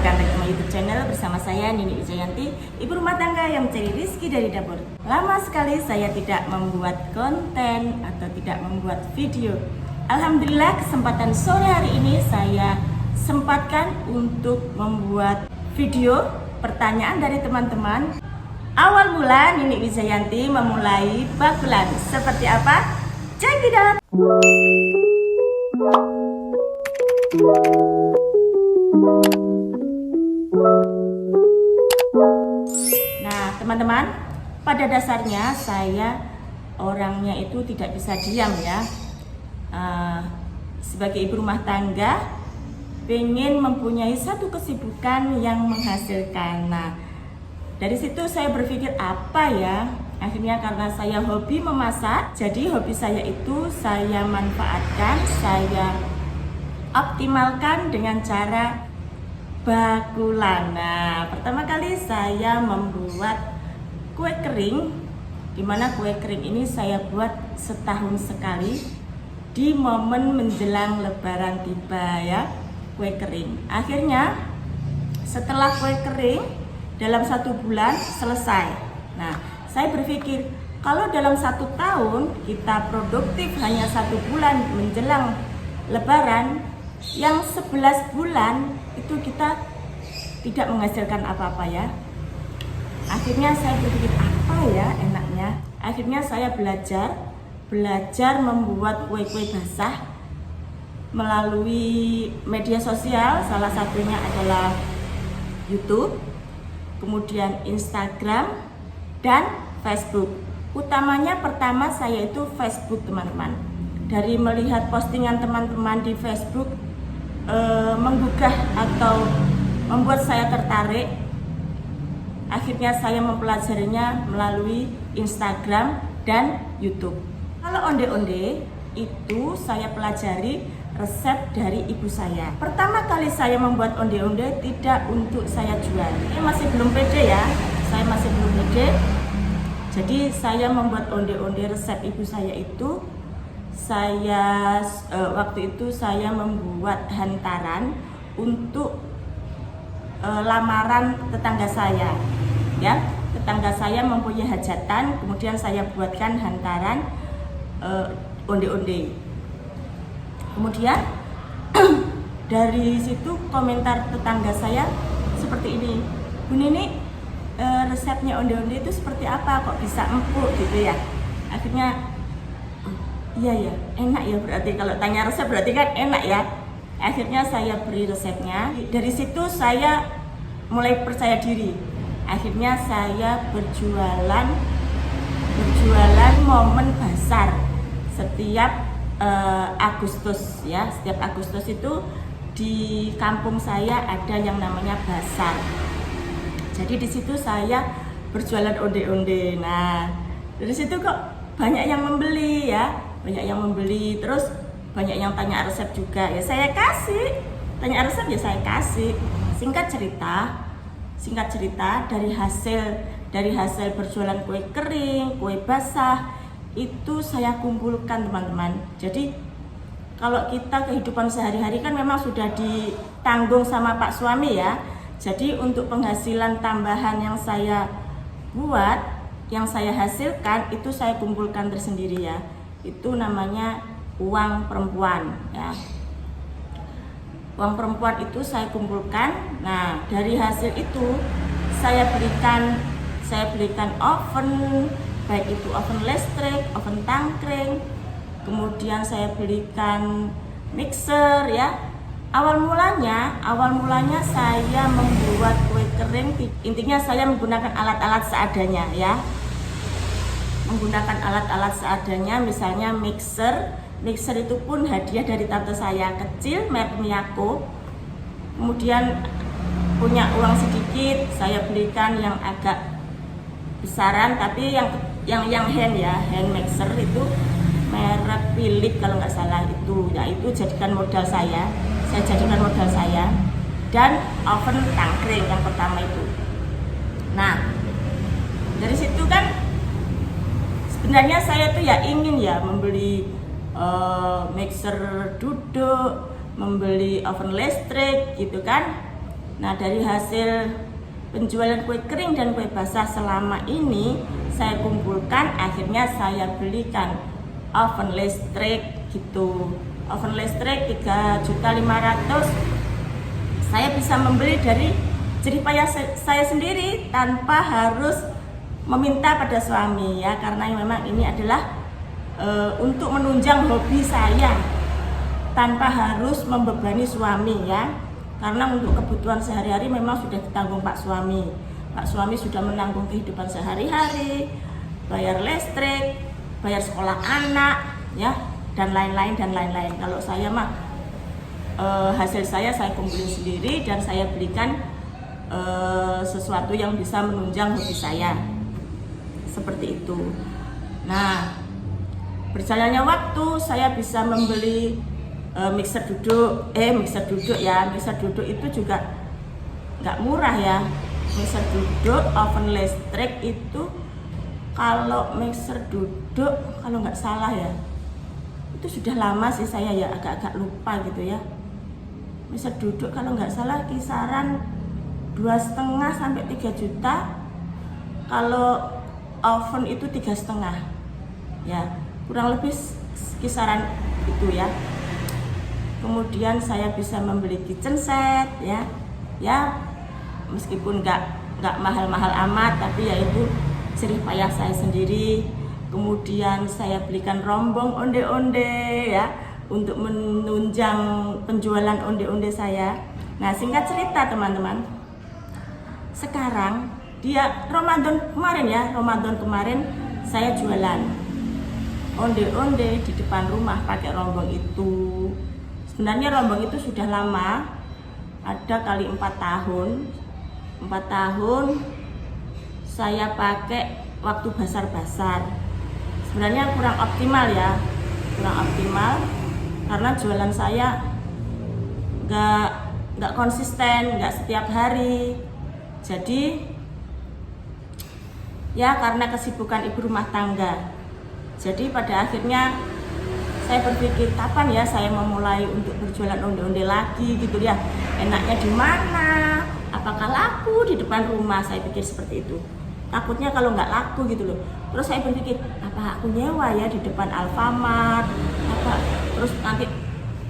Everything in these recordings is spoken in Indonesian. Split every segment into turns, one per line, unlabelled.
welcome back to my YouTube channel bersama saya Nini Wijayanti, ibu rumah tangga yang mencari rezeki dari dapur. Lama sekali saya tidak membuat konten atau tidak membuat video. Alhamdulillah kesempatan sore hari ini saya sempatkan untuk membuat video pertanyaan dari teman-teman. Awal mula Nini Wijayanti memulai bakulan seperti apa? Check it out. Nah teman-teman, pada dasarnya saya orangnya itu tidak bisa diam ya. Sebagai ibu rumah tangga pengen mempunyai satu kesibukan yang menghasilkan. Nah dari situ saya berpikir apa ya, akhirnya karena saya hobi memasak, jadi hobi saya itu saya manfaatkan, saya optimalkan dengan cara bakulan. Nah, pertama kali saya membuat kue kering, dimana kue kering ini saya buat setahun sekali di momen menjelang lebaran tiba ya, kue kering. Akhirnya setelah kue kering dalam 1 bulan selesai. Nah, saya berpikir kalau dalam 1 tahun kita produktif hanya 1 bulan menjelang lebaran, yang 11 bulan itu kita tidak menghasilkan apa-apa ya. Akhirnya saya berpikir apa ya enaknya. Akhirnya saya belajar membuat kue-kue basah melalui media sosial, salah satunya adalah YouTube, kemudian Instagram dan Facebook. Utamanya pertama saya itu Facebook teman-teman. Dari melihat postingan teman-teman di Facebook menggugah atau membuat saya tertarik. Akhirnya saya mempelajarinya melalui Instagram dan YouTube. Kalau onde-onde itu saya pelajari resep dari ibu saya. Pertama kali saya membuat onde-onde tidak untuk saya jual. Ini masih belum pede ya. Saya masih belum pede. Jadi saya membuat onde-onde resep ibu saya itu. Waktu itu saya membuat hantaran untuk lamaran tetangga saya ya. Tetangga saya mempunyai hajatan, kemudian saya buatkan hantaran onde-onde. Kemudian dari situ komentar tetangga saya seperti ini, Bu Nini, resepnya onde-onde itu seperti apa kok bisa empuk gitu ya. Akhirnya iya ya, enak ya, berarti kalau tanya resep berarti kan enak ya. Akhirnya saya beri resepnya. Dari situ saya mulai percaya diri. Akhirnya saya berjualan momen basar setiap Agustus ya. Setiap Agustus itu di kampung saya ada yang namanya basar. Jadi di situ saya berjualan onde-onde. Nah, dari situ kok banyak yang membeli ya. Banyak yang membeli, terus banyak yang tanya resep juga ya saya kasih, tanya resep ya saya kasih. Singkat cerita dari hasil berjualan kue kering, kue basah itu saya kumpulkan teman-teman. Jadi kalau kita kehidupan sehari-hari kan memang sudah ditanggung sama Pak suami ya. Jadi untuk penghasilan tambahan yang saya buat, yang saya hasilkan itu saya kumpulkan tersendiri ya. Itu namanya uang perempuan ya. Uang perempuan itu saya kumpulkan. Nah dari hasil itu saya belikan oven, baik itu oven listrik, oven tangkring, kemudian saya belikan mixer ya. Awal mulanya saya membuat kue kering, intinya saya menggunakan alat-alat seadanya ya. Menggunakan alat-alat seadanya, misalnya mixer itu pun hadiah dari tante saya kecil, merek Miyako. Kemudian punya uang sedikit, saya belikan yang agak besaran, tapi yang hand mixer itu merek Philips kalau nggak salah itu. Ya itu jadikan modal saya jadikan modal saya. Dan oven tangkring yang pertama itu. Nah dari situ kan sebenarnya saya tuh ya ingin ya membeli mixer duduk, membeli oven listrik gitu kan. Nah, dari hasil penjualan kue kering dan kue basah selama ini saya kumpulkan, akhirnya saya belikan oven listrik gitu. Oven listrik 3.500.000. Saya bisa membeli dari jerih payah saya sendiri tanpa harus meminta pada suami ya, karena memang ini adalah untuk menunjang hobi saya tanpa harus membebani suami ya. Karena untuk kebutuhan sehari-hari memang sudah ditanggung Pak suami. Pak suami sudah menanggung kehidupan sehari-hari, bayar listrik, bayar sekolah anak, ya, dan lain-lain dan lain-lain. Kalau saya mah hasil saya kumpulin sendiri dan saya belikan sesuatu yang bisa menunjang hobi saya. Seperti itu. Nah, berjalannya waktu saya bisa membeli mixer duduk ya. Mixer duduk itu juga nggak murah ya. Mixer duduk oven listrik itu, kalau mixer duduk kalau nggak salah ya, itu sudah lama sih, saya ya agak-agak lupa gitu ya. Mixer duduk kalau nggak salah kisaran 2,5 sampai 3 juta. Kalau oven itu 3,5 ya, kurang lebih kisaran itu ya. Kemudian saya bisa membeli kitchen set ya, meskipun nggak mahal-mahal amat, tapi ya itu jerih payah saya sendiri. Kemudian saya belikan rombong onde-onde ya, untuk menunjang penjualan onde-onde saya. Nah, singkat cerita teman-teman, sekarang dia Ramadan kemarin saya jualan onde-onde di depan rumah pakai rombong itu. Sebenarnya rombong itu sudah lama, ada kali 4 tahun. 4 tahun saya pakai waktu basar-basar. Sebenarnya kurang optimal ya, karena jualan saya nggak konsisten, nggak setiap hari. Jadi ya karena kesibukan ibu rumah tangga. Jadi pada akhirnya saya berpikir kapan ya saya memulai untuk berjualan onde-onde lagi gitu ya. Enaknya di mana? Apakah laku di depan rumah? Saya pikir seperti itu. Takutnya kalau nggak laku gitu loh. Terus saya berpikir, apa aku nyewa ya di depan Alfamart? Apa? Terus nanti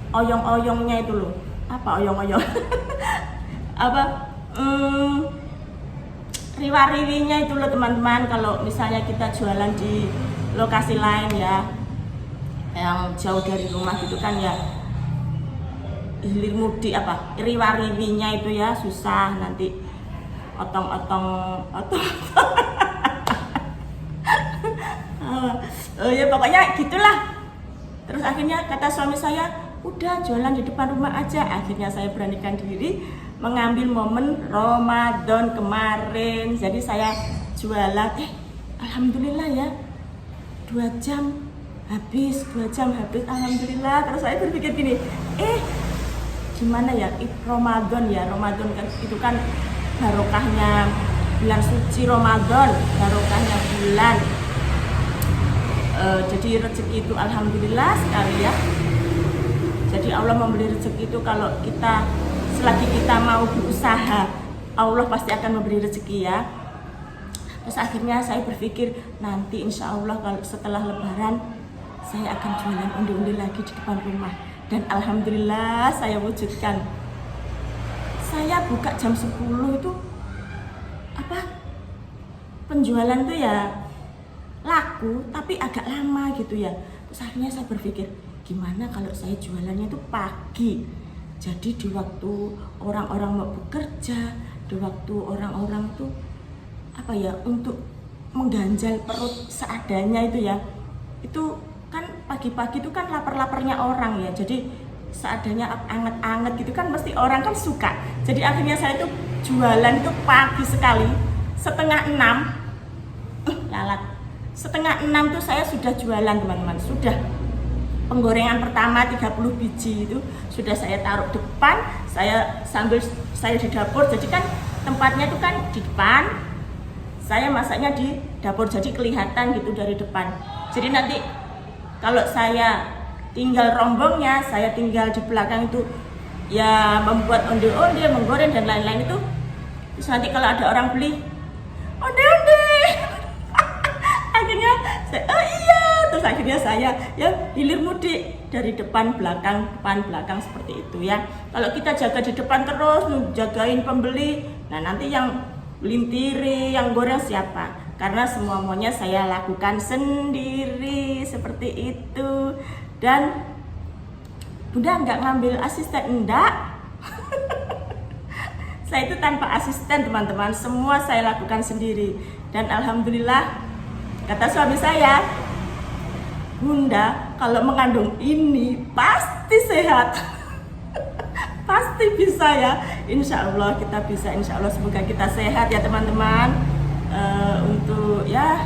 oyong-oyongnya itu loh. Apa oyong-oyong? Apa? Riwa-riwinya itu loh teman-teman. Kalau misalnya kita jualan di lokasi lain ya, yang jauh dari rumah gitu kan ya, hilir mudik apa riwa-riwinya itu ya susah, nanti otong ya pokoknya gitulah. Terus akhirnya kata suami saya, udah jualan di depan rumah aja. Akhirnya saya beranikan diri mengambil momen Ramadan kemarin. Jadi saya jualan, alhamdulillah ya, 2 jam habis, alhamdulillah. Terus saya berpikir gini, gimana ya, Ramadan kan itu kan barokahnya bulan suci Ramadan, barokahnya bulan. Jadi rezeki itu alhamdulillah sekali ya. Jadi Allah memberi rezeki itu kalau kita, selagi kita mau berusaha, Allah pasti akan memberi rezeki ya. Terus akhirnya saya berpikir, nanti insya Allah kalau setelah lebaran saya akan jualan onde-onde lagi di depan rumah. Dan alhamdulillah saya wujudkan. Saya buka jam 10 itu penjualan tuh ya laku, tapi agak lama gitu ya. Terus akhirnya saya berpikir, gimana kalau saya jualannya itu pagi. Jadi di waktu orang-orang mau bekerja, di waktu orang-orang tuh untuk mengganjal perut seadanya itu ya. Itu kan pagi-pagi itu kan lapar-laparnya orang ya. Jadi seadanya anget-anget gitu kan mesti orang kan suka. Jadi akhirnya saya tuh jualan itu pagi sekali, 5:30. Lalat. 5:30 tuh saya sudah jualan teman-teman. Sudah penggorengan pertama 30 biji itu sudah saya taruh depan. Sambil saya di dapur, jadi kan tempatnya itu kan di depan. Saya masaknya di dapur, jadi kelihatan gitu dari depan. Jadi nanti kalau saya tinggal rombongnya, saya tinggal di belakang itu ya membuat onde-onde, menggoreng dan lain-lain itu. Terus nanti kalau ada orang beli onde-onde akhirnya saya, oh iya, terus akhirnya saya ya hilir mudik dari depan belakang seperti itu ya. Kalau kita jaga di depan terus jagain pembeli, nah nanti yang lintiri, yang goreng siapa? Karena semua maunya saya lakukan sendiri seperti itu. Dan Bunda nggak ngambil asisten, enggak. Saya itu tanpa asisten teman-teman, semua saya lakukan sendiri. Dan alhamdulillah, kata suami saya, Bunda kalau mengandung ini pasti sehat. Pasti bisa ya, insya Allah kita bisa, insya Allah semoga kita sehat ya teman-teman. Untuk ya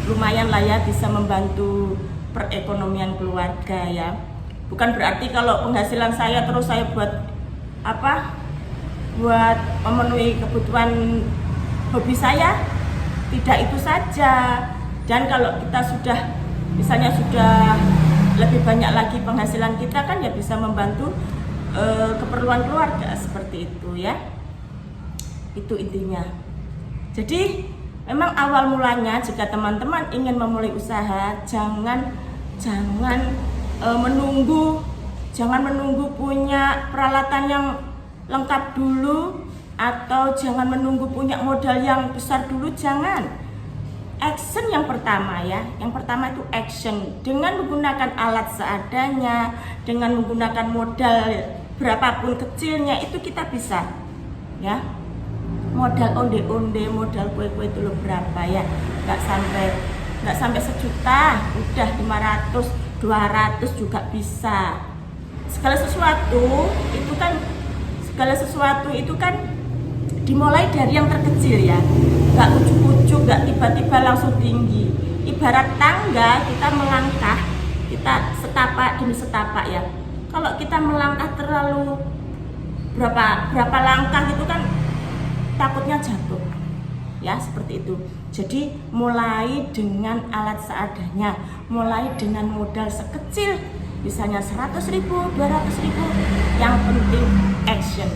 lumayan lah ya bisa membantu perekonomian keluarga ya. Bukan berarti kalau penghasilan saya terus saya buat apa, buat memenuhi kebutuhan hobi saya, tidak itu saja. Dan kalau kita sudah misalnya sudah lebih banyak lagi penghasilan kita kan ya bisa membantu keperluan keluarga seperti itu ya. Itu intinya. Jadi memang awal mulanya jika teman-teman ingin memulai usaha, jangan menunggu punya peralatan yang lengkap dulu, atau jangan menunggu punya modal yang besar dulu, jangan. Action yang pertama ya, yang pertama itu action. Dengan menggunakan alat seadanya, dengan menggunakan modal berapapun kecilnya itu kita bisa ya. Modal onde-onde, modal kue-kue itu loh berapa ya, nggak sampai 1 juta, udah 500, 200 juga bisa. Segala sesuatu itu kan dimulai dari yang terkecil ya, nggak ujuk-ujuk, nggak tiba-tiba langsung tinggi. Ibarat tangga, kita melangkah, kita setapak demi setapak ya. Kalau kita melangkah terlalu berapa langkah itu kan takutnya jatuh ya, seperti itu. Jadi mulai dengan alat seadanya, mulai dengan modal sekecil, misalnya 100.000, 200.000, yang penting action.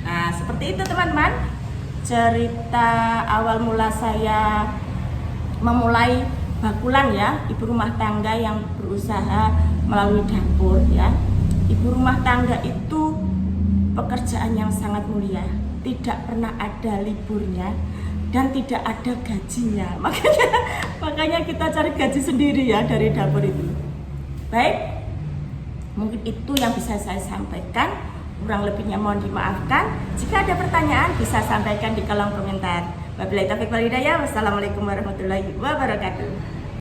Nah seperti itu teman-teman, cerita awal mula saya memulai Bakulan ya, ibu rumah tangga yang berusaha melalui dapur ya. Ibu rumah tangga itu pekerjaan yang sangat mulia, tidak pernah ada liburnya dan tidak ada gajinya. Makanya kita cari gaji sendiri ya dari dapur itu. Baik, mungkin itu yang bisa saya sampaikan. Kurang lebihnya mohon dimaafkan. Jika ada pertanyaan bisa sampaikan di kolom komentar. Wabillahi taufiq wal hidayah. Wassalamualaikum warahmatullahi wabarakatuh.